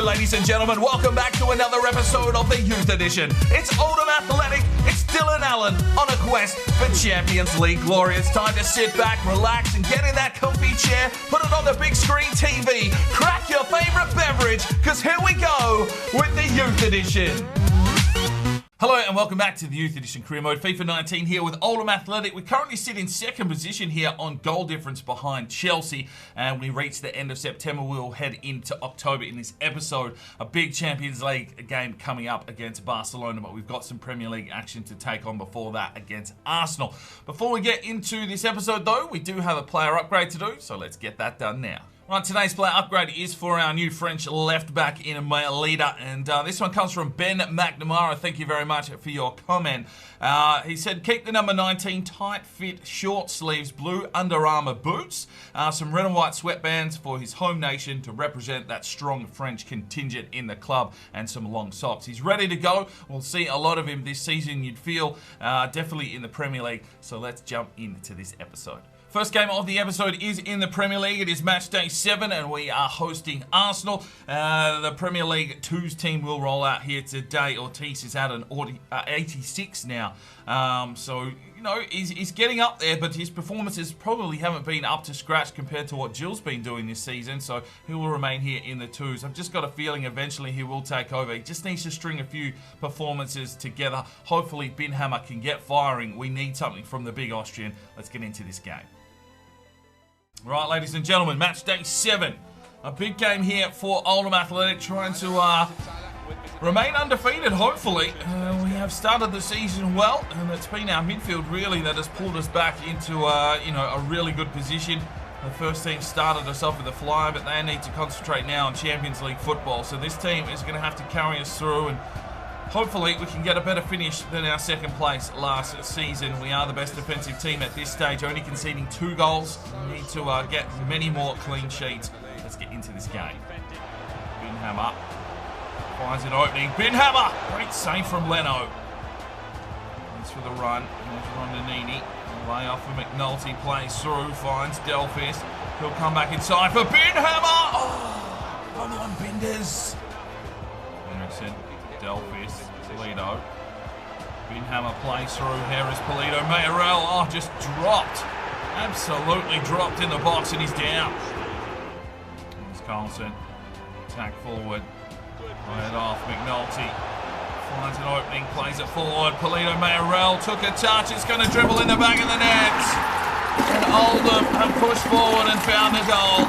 Hello, ladies and gentlemen. Welcome back to another episode of the Youth Edition. It's Oldham Athletic. It's Dylan Allen on a quest for Champions League glory. It's time to sit back, relax, and get in that comfy chair. Put it on the big screen TV. Crack your favourite beverage, because here we go with the Youth Edition. Hello and welcome back to the Youth Edition Career Mode. FIFA 19 here with Oldham Athletic. We currently sit in second position here on goal difference behind Chelsea. And when we reach the end of September, we'll head into October in this episode. A big Champions League game coming up against Barcelona, but we've got some Premier League action to take on before that against Arsenal. Before we get into this episode though, we do have a player upgrade to do, so let's get that done now. Right, today's player upgrade is for our new French left back in Leader, and this one comes from Ben McNamara. Thank you very much for your comment. He said, keep the number 19 tight fit short sleeves blue Under Armour boots, some red and white sweatbands for his home nation to represent that strong French contingent in the club, and some long socks. He's ready to go. We'll see a lot of him this season, you'd feel, definitely in the Premier League. So let's jump into this episode. First game of the episode is in the Premier League. It is Matchday 7 and we are hosting Arsenal. The Premier League 2's team will roll out here today. Ortiz is at an 86 now. So, you know, he's getting up there, but his performances probably haven't been up to scratch compared to what Gill's been doing this season. So he will remain here in the 2's. I've just got a feeling eventually he will take over. He just needs to string a few performances together. Hopefully Binhammer can get firing. We need something from the big Austrian. Let's get into this game. Right, ladies and gentlemen, match day 7. A big game here for Oldham Athletic, trying to remain undefeated, hopefully. We have started the season well, and it's been our midfield, really, that has pulled us back into, a really good position. The first team started us off with a flyer, but they need to concentrate now on Champions League football. So this team is going to have to carry us through, and hopefully we can get a better finish than our second place last season. We are the best defensive team at this stage, only conceding 2 goals. We need to get many more clean sheets. Let's get into this game. Binhammer finds an opening. Binhammer! Great save from Leno. Thanks for the run. There's Rondinini. Lay off for McNulty. Plays through. Finds Delphis. He'll come back inside for Binhammer! Oh! Come on, Binders! Henderson. Delphis, Polito. Binhammer plays through. Harris, Polito, Mayorel. Oh, just dropped. Absolutely dropped in the box, and he's down. Here's Carlson. Attack forward. Play it off. McNulty finds an opening, plays it forward. Polito, Mayorel took a touch. It's going to dribble in the back of the net. And Oldham have pushed forward and found a goal.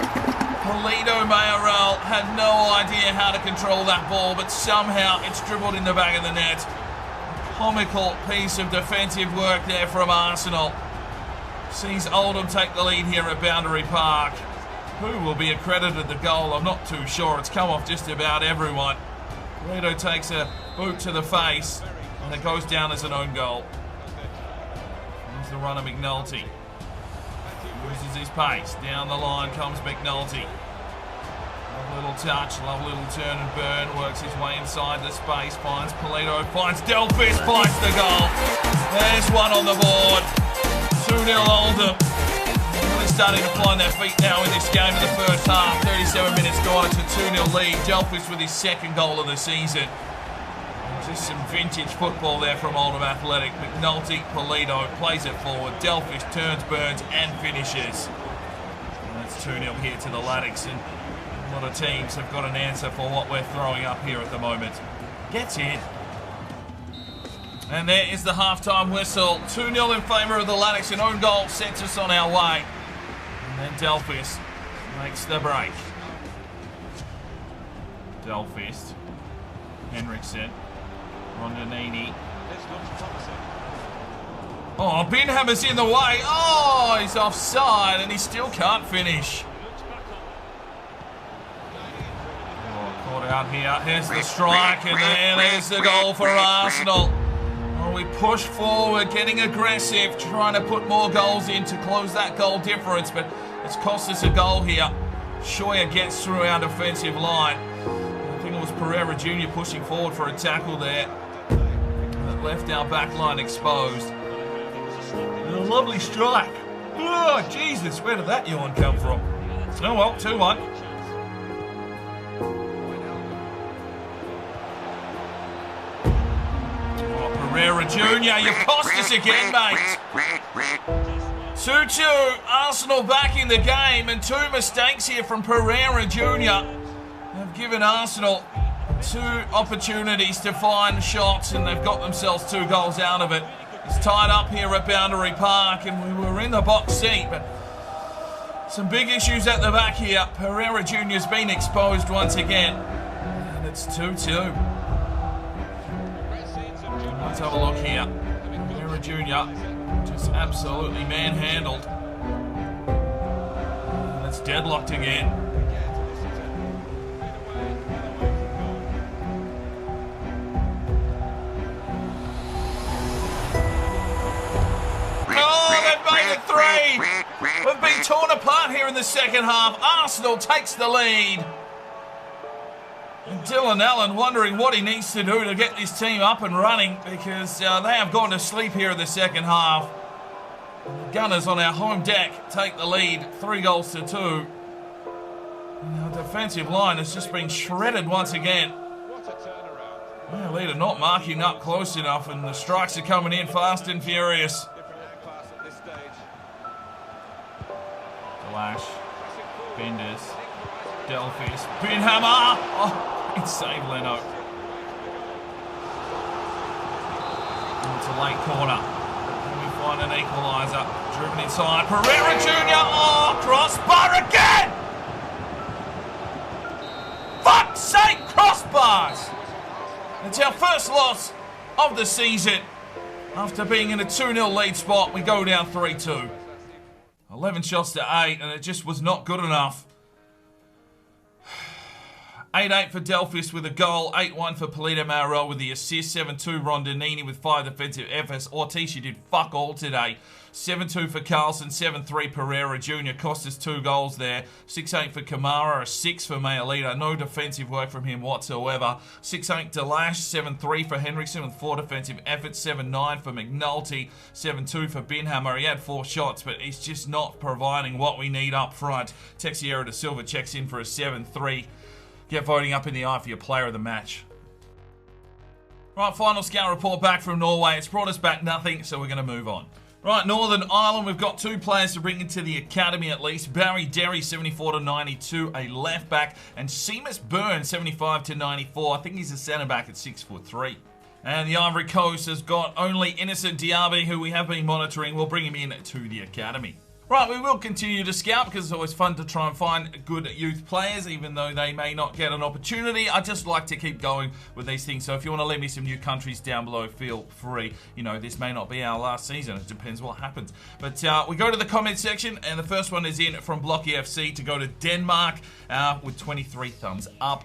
Polito Mayorel had no idea how to control that ball, but somehow it's dribbled in the back of the net. A comical piece of defensive work there from Arsenal. Sees Oldham take the lead here at Boundary Park. Who will be accredited the goal? I'm not too sure. It's come off just about everyone. Polito takes a boot to the face, and it goes down as an own goal. Here's the runner, McNulty. Loses his pace. Down the line comes McNulty. Love little touch, love little turn and burn. Works his way inside the space. Finds Polito. Finds Delphis. Finds the goal. There's one on the board. 2-0 Oldham. Really starting to find their feet now in this game in the first half. 37 minutes gone. It's a 2-0 lead. Delphis with his second goal of the season. Just some vintage football there from Oldham Athletic. McNulty, Polito plays it forward. Delphis turns, burns, and finishes. And that's 2-0 here to the Laddicks, and a lot of teams have got an answer for what we're throwing up here at the moment. Gets in. And there is the halftime whistle. 2-0 in favour of the Laddicks. An own goal sets us on our way. And then Delphis makes the break. Delphis. Henriksen. Rondinini. Oh, Binhammer's in the way. Oh, he's offside and he still can't finish. Oh, caught out here. Here's the strike, and there's the goal for Arsenal. Oh, we push forward, getting aggressive, trying to put more goals in to close that goal difference, but it's cost us a goal here. Shoya gets through our defensive line. I think it was Pereira Jr. pushing forward for a tackle there. That left our back line exposed. And a lovely strike. Oh, Jesus, where did that yawn come from? Oh well, 2-1. Pereira Jr., you've cost us again, mate. 2-2, Arsenal back in the game, and two mistakes here from Pereira Jr. have given Arsenal two opportunities to find shots, and they've got themselves 2 goals out of it. It's tied up here at Boundary Park, and we were in the box seat, but some big issues at the back here. Pereira Jr. has been exposed once again, and it's 2-2. Let's have a look here. Pereira Jr. just absolutely manhandled. And it's deadlocked again. We've been torn apart here in the second half. Arsenal takes the lead. And Dylan Allen wondering what he needs to do to get this team up and running, because they have gone to sleep here in the second half. The Gunners on our home deck take the lead, 3-2. And our defensive line has just been shredded once again. Our leader not marking up close enough, and the strikes are coming in fast and furious. Lash, Benders, Delphis, Binhammer! Oh, great save, Leno. And it's a late corner. And we find an equaliser. Driven inside. Pereira Jr. Oh, crossbar again! Fuck's sake, crossbars! It's our first loss of the season. After being in a 2-0 lead spot, we go down 3-2. 11 shots to 8, and it just was not good enough. 8-8 for Delphis with a goal. 8-1 for Polito Mauro with the assist. 7-2 Rondinini with 5 defensive efforts. Ortiz did fuck all today. 7-2 for Carlson. 7-3 Pereira Jr. Cost us 2 goals there. 6-8 for Kamara. A 6 for Mayalita. No defensive work from him whatsoever. 6-8 Delash. 7-3 for Henriksen with 4 defensive efforts. 7-9 for McNulty. 7-2 for Binhammer. He had 4 shots, but he's just not providing what we need up front. Texiera da Silva checks in for a 7-3. Get voting up in the eye for your player of the match. Right, final scout report back from Norway. It's brought us back nothing, so we're going to move on. Right, Northern Ireland, we've got 2 players to bring into the academy at least. Barry Derry, 74-92, a left back, and Seamus Byrne, 75-94. I think he's a centre back at 6'3". And the Ivory Coast has got only Innocent Diaby, who we have been monitoring. We'll bring him in to the academy. Right, we will continue to scout because it's always fun to try and find good youth players, even though they may not get an opportunity. I just like to keep going with these things. So if you want to leave me some new countries down below, feel free. You know, this may not be our last season. It depends what happens. But we go to the comment section, and the first one is in from Blocky FC to go to Denmark with 23 thumbs up.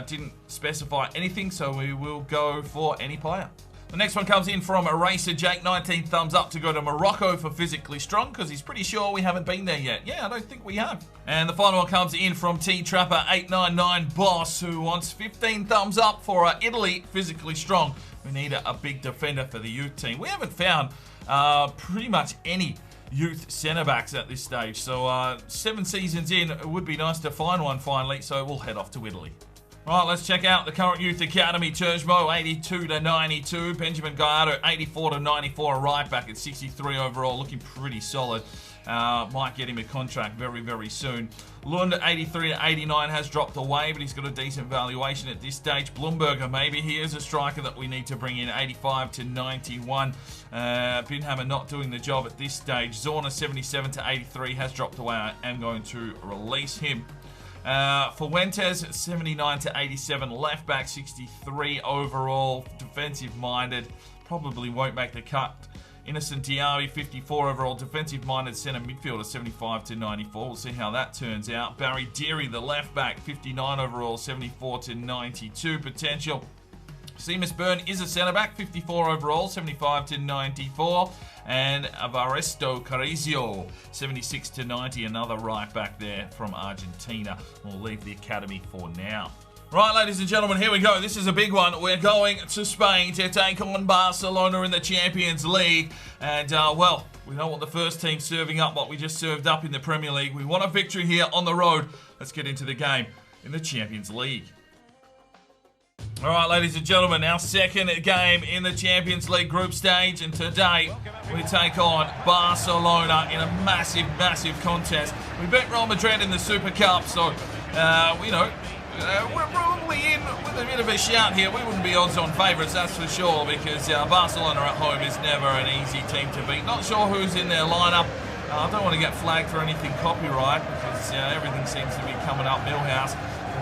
Didn't specify anything, so we will go for any player. The next one comes in from Eraser Jake, 19 thumbs up to go to Morocco for physically strong, because he's pretty sure we haven't been there yet. Yeah, I don't think we have. And the final one comes in from T-Trapper, 899 Boss, who wants 15 thumbs up for Italy physically strong. We need a big defender for the youth team. We haven't found pretty much any youth centre-backs at this stage. So 7 seasons in, it would be nice to find one finally, so we'll head off to Italy. Right, let's check out the current Youth Academy. Turgmo, 82-92. Benjamin Gallardo, 84-94. Right back at 63 overall, looking pretty solid. Might get him a contract very, very soon. Lund, 83-89, has dropped away, but he's got a decent valuation at this stage. Blumberger, maybe he is a striker that we need to bring in, 85-91. Binhammer not doing the job at this stage. Zorna, 77-83, has dropped away. I am going to release him. Fuentes, 79-87, left back, 63 overall, defensive minded, probably won't make the cut. Innocent Diaby, 54 overall, defensive minded centre midfielder, 75-94. We'll see how that turns out. Barry Deary, the left back, 59 overall, 74-92 potential. Seamus Byrne is a centre back, 54 overall, 75-94. And Avaresto Carrizio, 76-90, another right back there from Argentina. We'll leave the academy for now. Right, ladies and gentlemen, here we go. This is a big one. We're going to Spain to take on Barcelona in the Champions League. And, well, we don't want the first team serving up what we just served up in the Premier League. We want a victory here on the road. Let's get into the game in the Champions League. All right, ladies and gentlemen, our second game in the Champions League group stage, and today we take on Barcelona in a massive, massive contest. We beat Real Madrid in the Super Cup, so, we're probably in with a bit of a shout here. We wouldn't be odds-on favourites, that's for sure, because Barcelona at home is never an easy team to beat. Not sure who's in their lineup. I don't want to get flagged for anything copyright, because everything seems to be coming up Millhouse.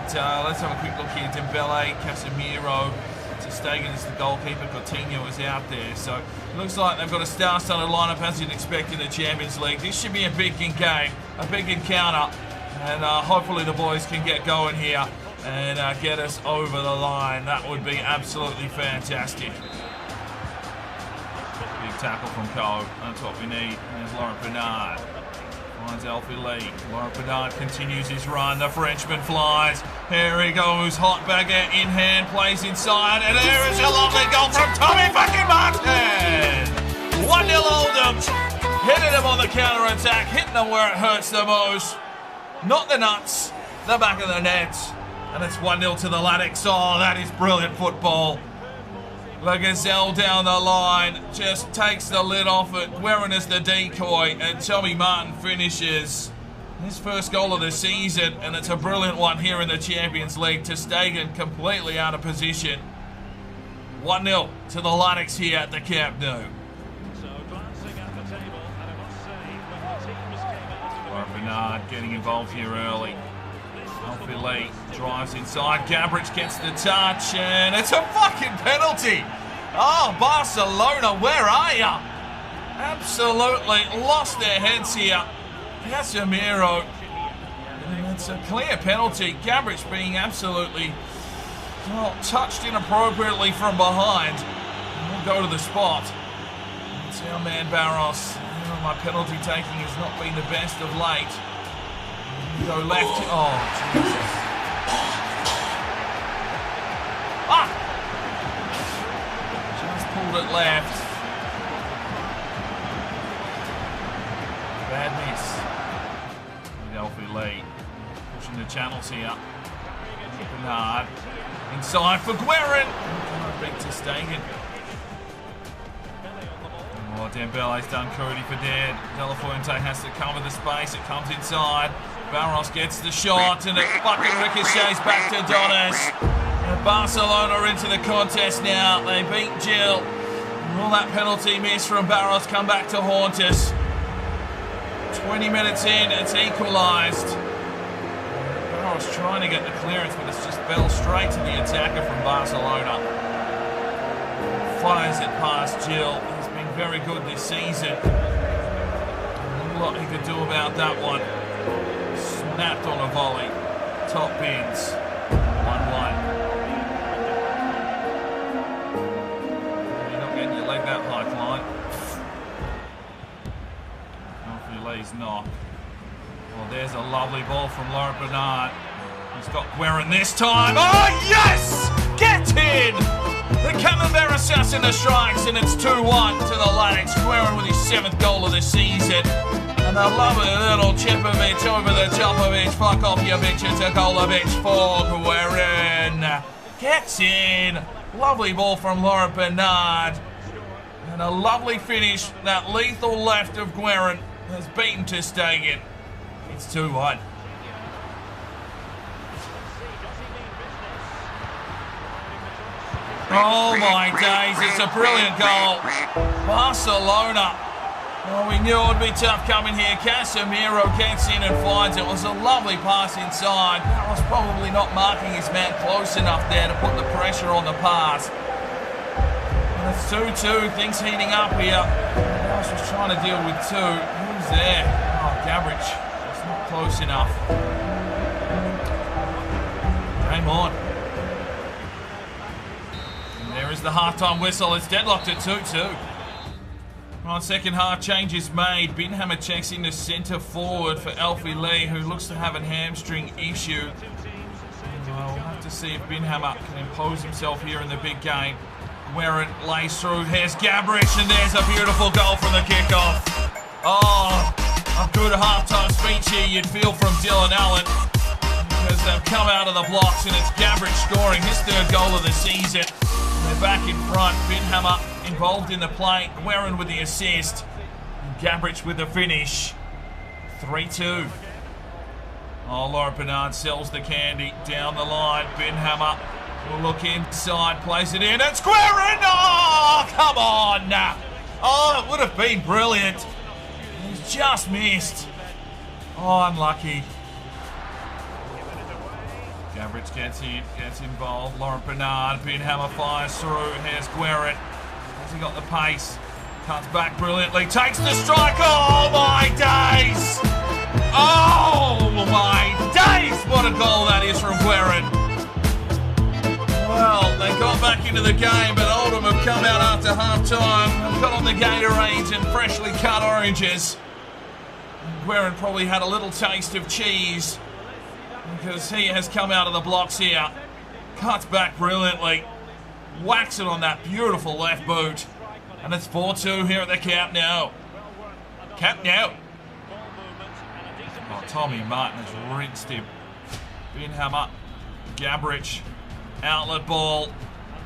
Let's have a quick look here. Dembele, Casemiro, ter Stegen is the goalkeeper, Coutinho is out there. So it looks like they've got a star-studded lineup as you'd expect in the Champions League. This should be a big game, a big encounter, and hopefully the boys can get going here and get us over the line. That would be absolutely fantastic. Big tackle from Cole. That's what we need. There's Laurent Bernard. Finds Alfie Lee. Laurent Bernard continues his run. The Frenchman flies. Here he goes. Hot baguette in hand. Plays inside. And there is a lovely goal from Tommy fucking Martin. 1-0 Oldham. Hitting him on the counter-attack. Hitting him where it hurts the most. Not the nuts. The back of the net. And it's 1-0 to the Athletic. Oh, that is brilliant football. La Gazelle down the line, just takes the lid off it. Guerin is the decoy, and Tommy Martin finishes his first goal of the season, and it's a brilliant one here in the Champions League. Ter Stegen completely out of position. 1-0 to the Athletic here at the Camp Nou. Laurent Bernard getting involved here early. Alfie Lee drives inside. Gabric gets the touch, and it's a fucking penalty. Oh, Barcelona, where are ya? Absolutely lost their heads here. Casemiro, and it's a clear penalty. Gabric being absolutely touched inappropriately from behind. We'll go to the spot. It's our man Barros. My penalty taking has not been the best of late. Go left. Oh, Jesus. Just pulled it left. Bad miss. And Alfie Lee pushing the channels here. Bernard. Inside for Guerin. Can't beat ter Stegen. Oh, Dembele's done Cody for dead. De La Fuente has to cover the space. It comes inside. Barros gets the shot, and it fucking ricochets back to Donis. And Barcelona into the contest now. They beat Gil. Will that penalty miss from Barros come back to haunt us? 20 minutes in, it's equalised. Barros trying to get the clearance, but it's just fell straight to the attacker from Barcelona. Fires it past Gil. He's been very good this season. Not a lot he could do about that one. Snapped on a volley. Top bins. 1-1. You're not getting your leg that high, Clyde. Alfie Lee's knock. Well, there's a lovely ball from Laurent Bernard. He's got Guerin this time. Oh, yes! Get in! The Camembert assassin strikes, and it's 2-1 to the Athletic. Guerin with his 7th goal of the season. And I love a little Chipovic over the top of it. Fuck off, you bitch. It's a Golovic for Guerin. Gets in. Lovely ball from Laurent Bernard. And a lovely finish. That lethal left of Guerin has beaten ter Stegen. It's 2-1. Oh my days, it's a brilliant goal. Barcelona. Well, we knew it would be tough coming here. Casemiro gets in and finds it. It was a lovely pass inside. Barros probably not marking his man close enough there to put the pressure on the pass. And it's 2-2. Things heating up here. Barros was trying to deal with two. Who's there? Oh, Gabric. It's not close enough. Game on. And there is the halftime whistle. It's deadlocked at 2-2. Right, second half changes made. Binhammer checks into centre forward for Alfie Lee, who looks to have a hamstring issue. We'll have to see if Binhammer can impose himself here in the big game. Guerin lays through. Here's Gabric, and there's a beautiful goal from the kickoff. Oh, a good halftime speech here you'd feel from Dylan Allen. Because they've come out of the blocks, and it's Gabric scoring his third goal of the season. They're back in front. Binhammer involved in the play. Guerin with the assist. And Gabric with the finish. 3-2. Oh, Laura Bernard sells the candy down the line. Binhammer will look inside, plays it in. It's Guerin! Oh, come on! Oh, it would have been brilliant. He's just missed. Oh, unlucky. Gabric gets in, gets involved. Laurent Bernard, Binhammer fires through. Here's Guerin. Has he got the pace? Cuts back brilliantly, takes the strike. Oh my days! Oh my days! What a goal that is from Guerin. Well, they got back into the game, but Oldham have come out after half-time. They've got on the Gatorades and freshly cut oranges. Guerin probably had a little taste of cheese, because he has come out of the blocks here. Cuts back brilliantly. Whacks it on that beautiful left boot. And it's 4-2 here at the Camp Nou. Camp Nou. Oh, Tommy Martin has rinsed him. Binhammer. Gabric. Outlet ball.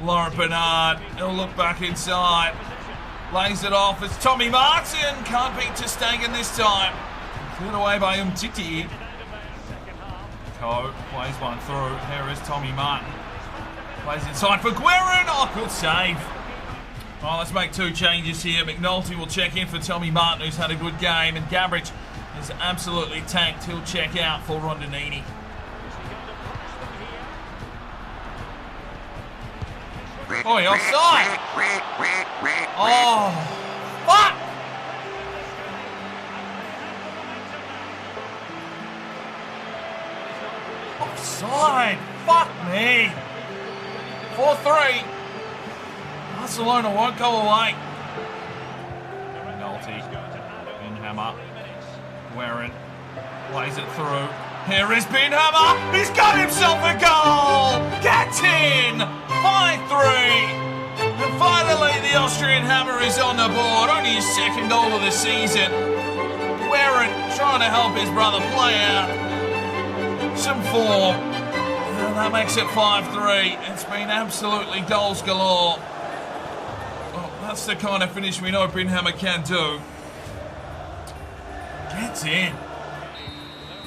Laurent Bernard. He'll look back inside. Lays it off. It's Tommy Martin. Can't beat ter Stegen this time. Cleared away by Umtiti. Coe plays one through. Here is Tommy Martin. Plays inside for Guerin. Oh, good save. Oh, let's make two changes here. McNulty will check in for Tommy Martin, who's had a good game. And Gabric is absolutely tanked. He'll check out for Rondinini. Oh, he offside. Oh, fuck. Offside. Fuck me. 4-3. Barcelona won't go away. McNulty. Binhammer. Guerin. Plays it through. Here is Binhammer. He's got himself a goal. Gets in. 5-3. And finally, the Austrian hammer is on the board. Only his second goal of the season. Guerin trying to help his brother play out some form. And that makes it 5-3. It's been absolutely goals galore. Well, that's the kind of finish we know Binhammer can do. Gets in.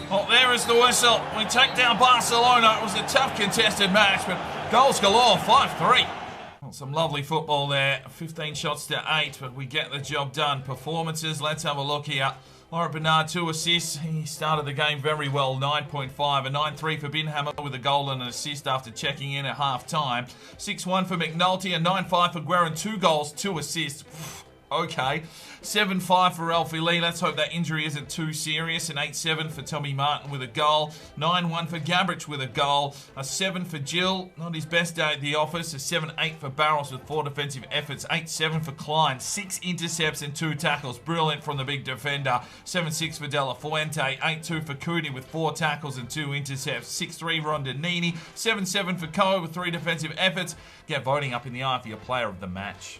Well, there is the whistle. We take down Barcelona. It was a tough contested match, but goals galore, 5-3. Well, some lovely football there. 15 shots to 8, but we get the job done. Performances, let's have a look here. Laurent Bernard, 2 assists. He started the game very well, 9.5. A 9-3 for Binhammer with a goal and an assist after checking in at half-time. 6-1 for McNulty, a 9-5 for Guerin, 2 goals, 2 assists. Okay. 7-5 for Alfie Lee. Let's hope that injury isn't too serious. An 8-7 for Tommy Martin with a goal. 9-1 for Gabric with a goal. A 7 for Gill. Not his best day at the office. A 7-8 for Barros with 4 defensive efforts. 8-7 for Klein. 6 intercepts and 2 tackles. Brilliant from the big defender. 7-6 for De La Fuente. 8-2 for Cooney with 4 tackles and 2 intercepts. 6-3 Rondinini. 7-7 for Coe with 3 defensive efforts. Get voting up in the eye for your player of the match.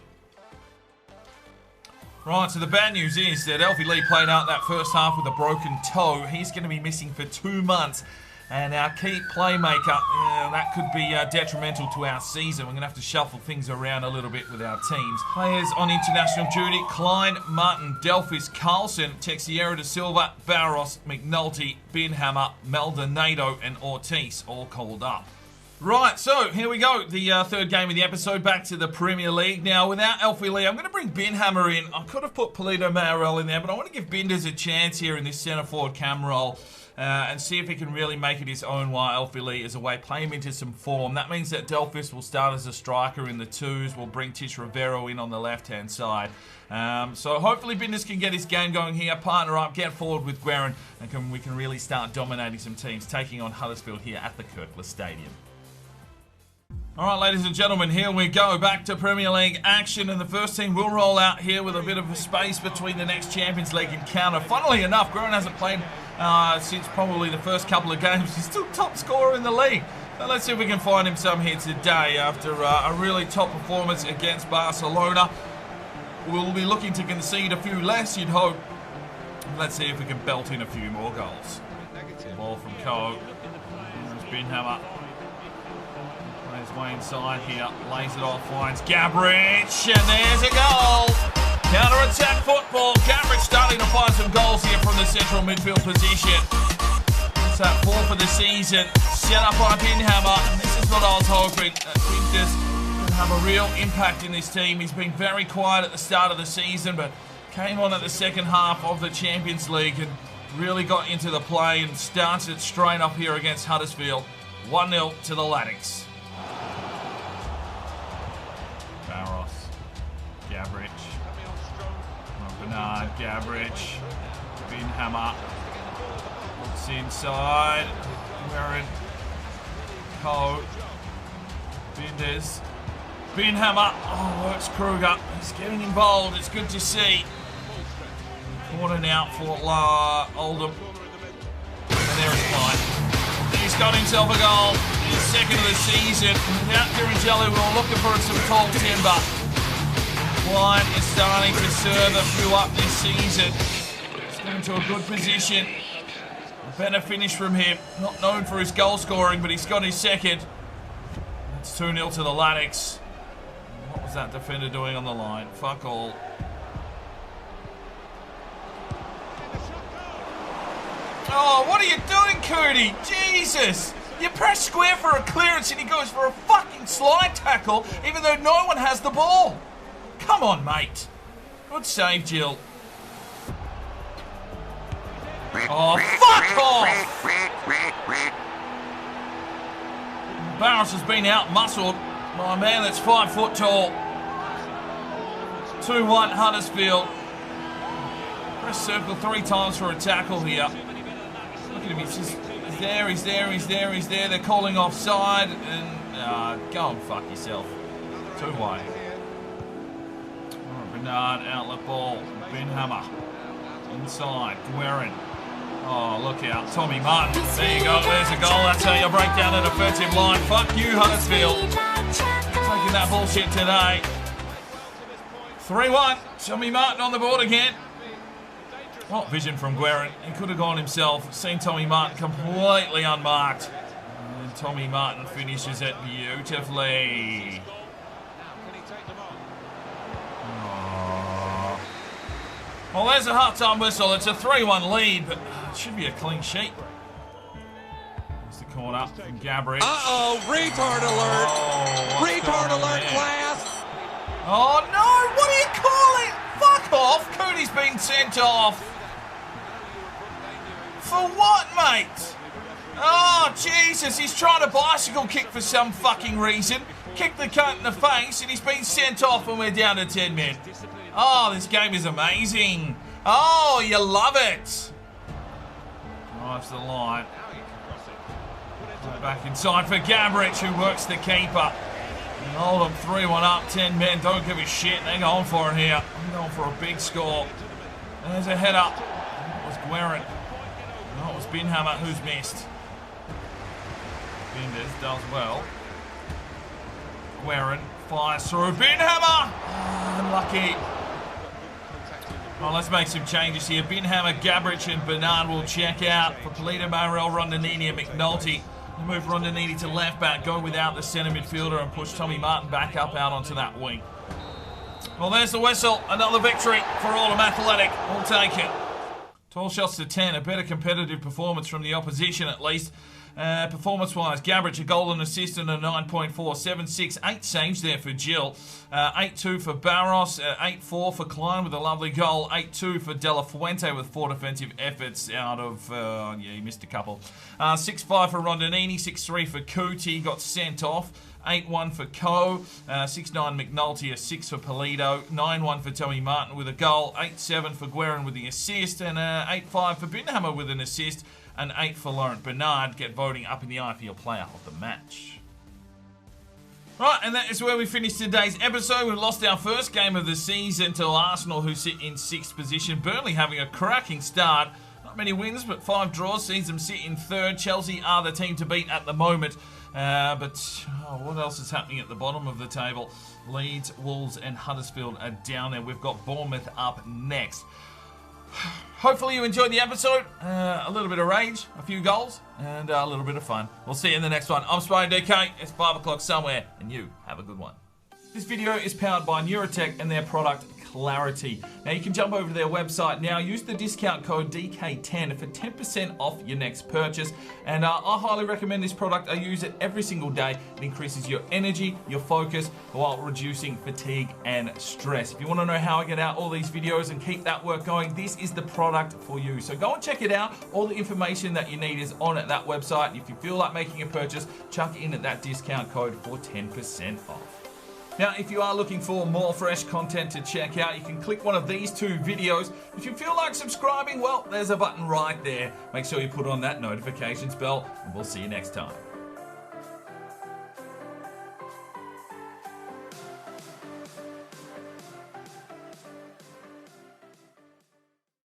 Right, so the bad news is that Alfie Lee played out that first half with a broken toe. He's going to be missing for 2 months. And our key playmaker, that could be detrimental to our season. We're going to have to shuffle things around a little bit with our teams. Players on international duty: Klein, Martin, Delphis, Carlson, Texiera da Silva, Barros, McNulty, Binhammer, Maldonado and Ortiz all called up. Right, so here we go. The third game of the episode, back to the Premier League. Now, without Alfie Lee, I'm going to bring Binhammer in. I could have put Polito Mayorel in there, but I want to give Binders a chance here in this centre-forward cam role and see if he can really make it his own while Alfie Lee is away. Play him into some form. That means that Delphis will start as a striker in the 2s. We'll bring Tish Rivero in on the left-hand side. So hopefully Binders can get his game going here, partner up, get forward with Guerin, and we can really start dominating some teams, taking on Huddersfield here at the Kirkland Stadium. All right, ladies and gentlemen, here we go. Back to Premier League action, and the first team will roll out here with a bit of a space between the next Champions League encounter. Funnily enough, Guerin hasn't played since probably the first couple of games. He's still top scorer in the league. So let's see if we can find him some here today after a really top performance against Barcelona. We'll be looking to concede a few less, you'd hope. Let's see if we can belt in a few more goals. Ball from Coe. Binhammer. Plays way inside here. Lays it off. Finds Gabrich. And there's a goal. Counter-attack football. Gabrich starting to find some goals here from the central midfield position. That's that 4 for the season. Set up by Binhammer. And this is what I was hoping. Winters can have a real impact in this team. He's been very quiet at the start of the season, but came on at the second half of the Champions League and really got into the play and started straight up here against Huddersfield. 1-0 to the Latics. Barros. Gabrich. Bernard. Gabrich. Binhammer. Looks inside. Wearing Cole. Binders. Binhammer. Oh, works Kruger. He's getting involved. It's good to see. Corner out for Oldham. And there is Klein. He's got himself a goal. His second of the season. Without Kirangelli, we were looking for some tall timber. Klein is starting to serve a few up this season. He's going to a good position. A better finish from him. Not known for his goal scoring, but he's got his second. It's 2-0 to the Latics. What was that defender doing on the line? Fuck all. Oh, what are you doing, Cootie? Jesus! You press square for a clearance and he goes for a fucking slide tackle even though no one has the ball. Come on, mate. Good save, Jill. Oh, fuck off! Barros has been out-muscled by a man that's 5 foot tall. 2-1 Huddersfield. Press circle 3 times for a tackle here. Look at him, he's there, he's there, he's there, he's there. They're calling offside and go and fuck yourself. 2-way. Bernard, outlet ball. Binhammer. Inside. Guerin. Oh, look out. Tommy Martin. There you go. There's a goal. That's how you break down an offensive line. Fuck you, Huddersfield. Taking that bullshit today. 3-1. Tommy Martin on the board again. What vision from Guerin. He could have gone himself. Seen Tommy Martin completely unmarked. And Tommy Martin finishes it beautifully. Well, there's a half-time whistle. It's a 3-1 lead, but it should be a clean sheet. There's the corner from Gabrich. Uh-oh, retard alert. Retard alert, class. Oh, no. What do you call it? Fuck off. Cootie's been sent off. For what, mate? Oh, Jesus. He's trying to bicycle kick for some fucking reason. Kicked the cunt in the face, and he's been sent off, and we're down to 10 men. Oh, this game is amazing. Oh, you love it. Drives the line. Back inside for Gabrich, who works the keeper. And Oldham 3-1 up, 10 men. Don't give a shit. They're going for it here. They're going for a big score. There's a header. It was Guerin. No, it was Binhammer who's missed. Binders does well. Guerin fires through. Binhammer! Oh, unlucky. Well, let's make some changes here. Binhammer, Gabrich and Bernard will check out. For Polito, Morel, Rondinini and McNulty. We'll move Rondinini to left back, go without the centre midfielder and push Tommy Martin back up out onto that wing. Well, there's the whistle. Another victory for Oldham Athletic. We'll take it. 12 shots to 10. A better competitive performance from the opposition at least. Performance-wise, Gabrich, a goal and assist and a 9.4, 7-6, 8 saves there for Jill. 8-2 for Barros, 8-4 for Klein with a lovely goal, 8-2 for De La Fuente with 4 defensive efforts out of, yeah, he missed a couple. 6-5 for Rondinini, 6-3 for Cootie, got sent off. 8-1 for Coe, 6-9 McNulty, a 6 for Polito, 9-1 for Tommy Martin with a goal, 8-7 for Guerin with the assist, and 8-5 for Binhammer with an assist, and 8 for Laurent Bernard. Get voting up in the IPL player of the match. Right, and that is where we finish today's episode. We lost our first game of the season to Arsenal, who sit in 6th position. Burnley having a cracking start. Not many wins, but 5 draws. Sees them sit in 3rd. Chelsea are the team to beat at the moment. What else is happening at the bottom of the table? Leeds, Wolves and Huddersfield are down there. We've got Bournemouth up next. Hopefully you enjoyed the episode. A little bit of rage, a few goals, and a little bit of fun. We'll see you in the next one. I'm Sparring DK. It's 5 o'clock somewhere, and you have a good one. This video is powered by Neurotech and their product Clarity. Now you can jump over to their website now, use the discount code DK10 for 10% off your next purchase. And I highly recommend this product. I use it every single day. It increases your energy, your focus, while reducing fatigue and stress. If you want to know how I get out all these videos and keep that work going, this is the product for you. So go and check it out. All the information that you need is on at that website. If you feel like making a purchase, chuck in at that discount code for 10% off. Now, if you are looking for more fresh content to check out, you can click one of these 2 videos. If you feel like subscribing, well, there's a button right there. Make sure you put on that notifications bell, and we'll see you next time.